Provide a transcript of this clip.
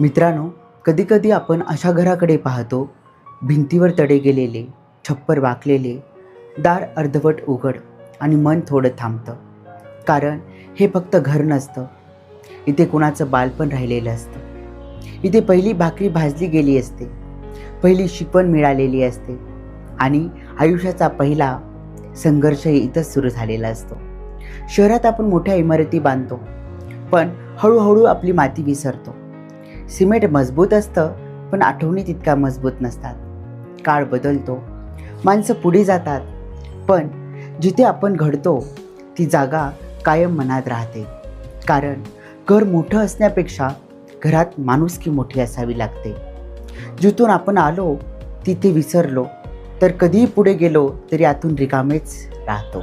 मित्रांनो, कधीकधी आपण अशा घराकडे पाहतो, भिंतीवर तडे गेलेले, छप्पर वाकलेले, दार अर्धवट उघड आणि मन थोडं थांबतं. कारण हे फक्त घर नसतं, इथे कुणाचं बालपण राहिलेलं असतं. इथे पहिली भाकरी भाजली गेली असते, पहिली शिकवण मिळालेली असते आणि आयुष्याचा पहिला संघर्षही इथंच सुरू झालेला असतो. शहरात आपण मोठ्या इमारती बांधतो, पण हळूहळू आपली माती विसरतो. सिमेंट मजबूत असतं, पण आठवणी तितक्या मजबूत नसतात. काळ बदलतो, माणसं पुढे जातात, पण जिथे आपण घडतो ती जागा कायम मनात राहते. कारण घर मोठं असण्यापेक्षा घरात माणुसकी मोठी असावी लागते. जिथून आपण आलो तिथे विसरलो, तर कधीही पुढे गेलो तरी आतून रिकामेच राहतो.